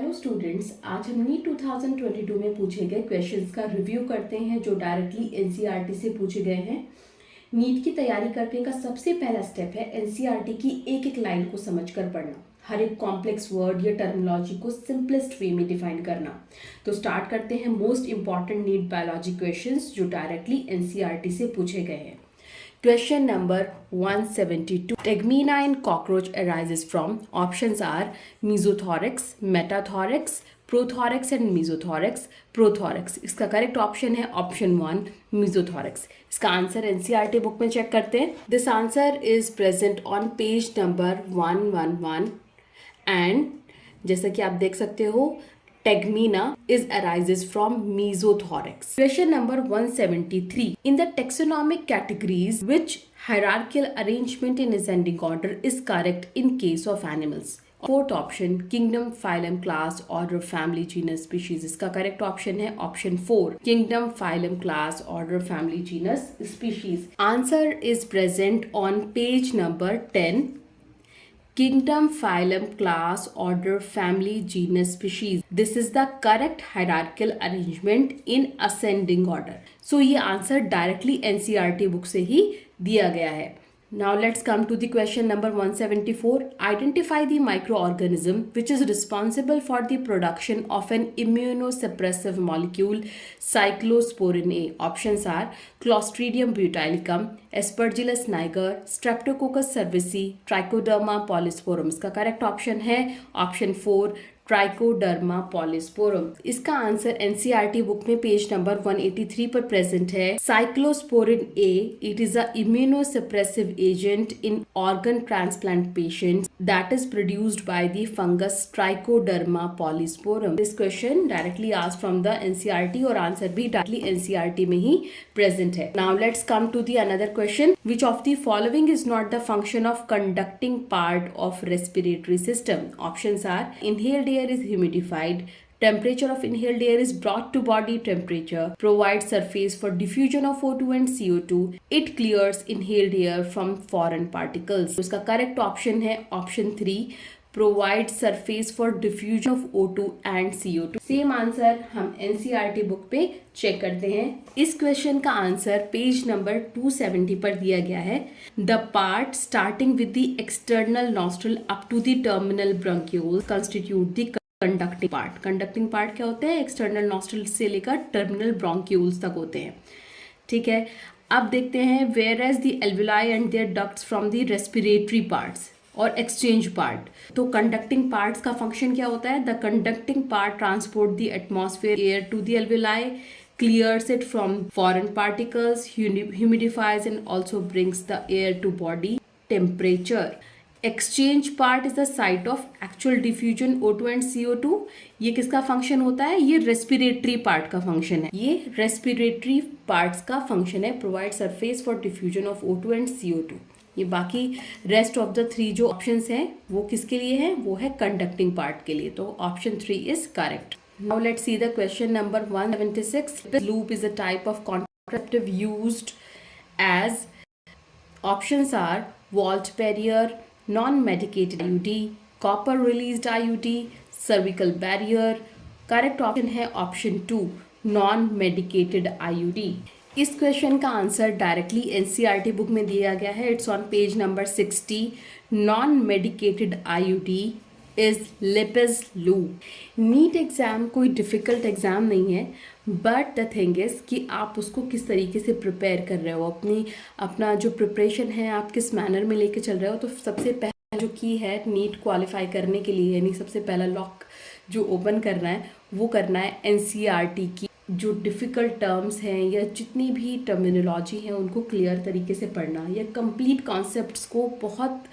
Hello students, आज हम NEET 2022 में पूछे गए क्वेश्चंस का रिव्यू करते हैं जो डायरेक्टली एनसीईआरटी से पूछे गए हैं। नीट की तैयारी करने का सबसे पहला स्टेप है एनसीईआरटी की एक एक लाइन को समझकर पढ़ना, हर एक कॉम्प्लेक्स वर्ड या टर्मिनोलॉजी को सिंपलेस्ट वे में डिफाइन करना। तो स्टार्ट करते हैं most important NEET biology questions जो डायरेक्टली एनसीईआरटी से पूछे गए हैं। Question number 172. Tegmina in cockroach arises from options are mesothorax, metathorax, prothorax and mesothorax, prothorax. इसका करेक्ट ऑप्शन है ऑप्शन 1 mesothorax. इसका आंसर एनसीईआरटी बुक में चेक करते हैं. This answer is present on page number 111 and जैसा कि आप देख सकते हो Tegmina arises from mesothorax. Question number 173. In the taxonomic categories, which hierarchical arrangement in ascending order is correct in case of animals? Fourth option, kingdom, phylum, class, order, family, genus, species. इसका correct option है option 4, kingdom, phylum, class, order, family, genus, species. Answer is present on page number 10. Kingdom, phylum, class, order, family, genus, species. This is the correct hierarchical arrangement in ascending order. So ये answer directly NCERT book से ही दिया गया है. Now let's come to the question number 174. Identify the microorganism which is responsible for the production of an immunosuppressive molecule, cyclosporin A. Options are Clostridium botulicum, Aspergillus niger, Streptococcus cerevisiae, Trichoderma polysporum. इसका correct option है option 4 Trichoderma polysporum. इसका answer NCERT book में page number 183 पर present है. Cyclosporin A, it is a immunosuppressive agent in organ transplant patients that is produced by the fungus Trichoderma polysporum. This question directly asked from the NCERT और answer भी directly NCERT में ही present है. Now let's come to the another question. Which of the following is not the function of conducting part of respiratory system? Options are inhaled air is humidified, temperature of inhaled air is brought to body temperature, provides surface for diffusion of O2 and CO2, it clears inhaled air from foreign particles. तो इसका correct option है option 3 provide surface for diffusion of O2 and CO2. Same answer हम NCERT book पे check करते हैं. इस question का answer page number 270 पर दिया गया है. The part starting with the external nostril up to the terminal bronchioles constitute the conducting part. Conducting part क्या होते हैं? एक्सटर्नल नॉस्ट्रल से लेकर टर्मिनल ब्रोंक्यूल्स तक होते हैं. ठीक है, अब देखते हैं whereas the alveoli and their ducts from the respiratory parts और एक्सचेंज पार्ट. तो कंडक्टिंग पार्ट्स का फंक्शन क्या होता है? The conducting part transport the atmosphere air to the alveoli, clears it from foreign particles, humidifies and also brings the air to body temperature. Exchange part is the site of actual diffusion O2 and CO2. ये किसका function होता है? ये respiratory part का function है. ये respiratory parts का function है. Provide surface for diffusion of O2 and CO2. ये बाकी रेस्ट ऑफ द 3 जो ऑप्शंस हैं वो किसके लिए हैं? वो है कंडक्टिंग पार्ट के लिए. तो option 3 is correct. Now let's see the question number 176. Loop is a type of contraceptive used as. Options are vault barrier, non-medicated IUD, copper released IUD, cervical barrier. Correct option है option 2 non-medicated IUD. इस question का answer directly NCERT book में दिया गया है. It's on page number 60. non-medicated IUD is Lippes loop. NEET exam कोई difficult exam नहीं है, बट द थिंग इज कि आप उसको किस तरीके से प्रिपेयर कर रहे हो, अपना जो प्रिपरेशन है आप किस मैनर में लेके चल रहे हो. तो सबसे पहला जो की है नीट क्वालिफाई करने के लिए, यानी सबसे पहला लॉक जो ओपन करना है वो करना है एनसीईआरटी की जो डिफ़िकल्ट टर्म्स हैं या जितनी भी टर्मिनोलॉजी हैं उनको क्लियर तरीके से पढ़ना या कंप्लीट कॉन्सेप्ट्स को बहुत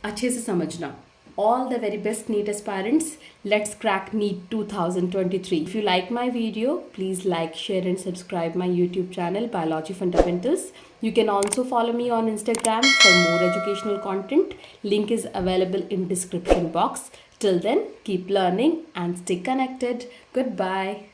अच्छे से समझना. All the very best NEET aspirants. Let's crack NEET 2023. If you like my video, please like, share and subscribe my YouTube channel Biology Fundamentals. You can also follow me on Instagram for more educational content. Link is available in description box. Till then, keep learning and stay connected. Goodbye.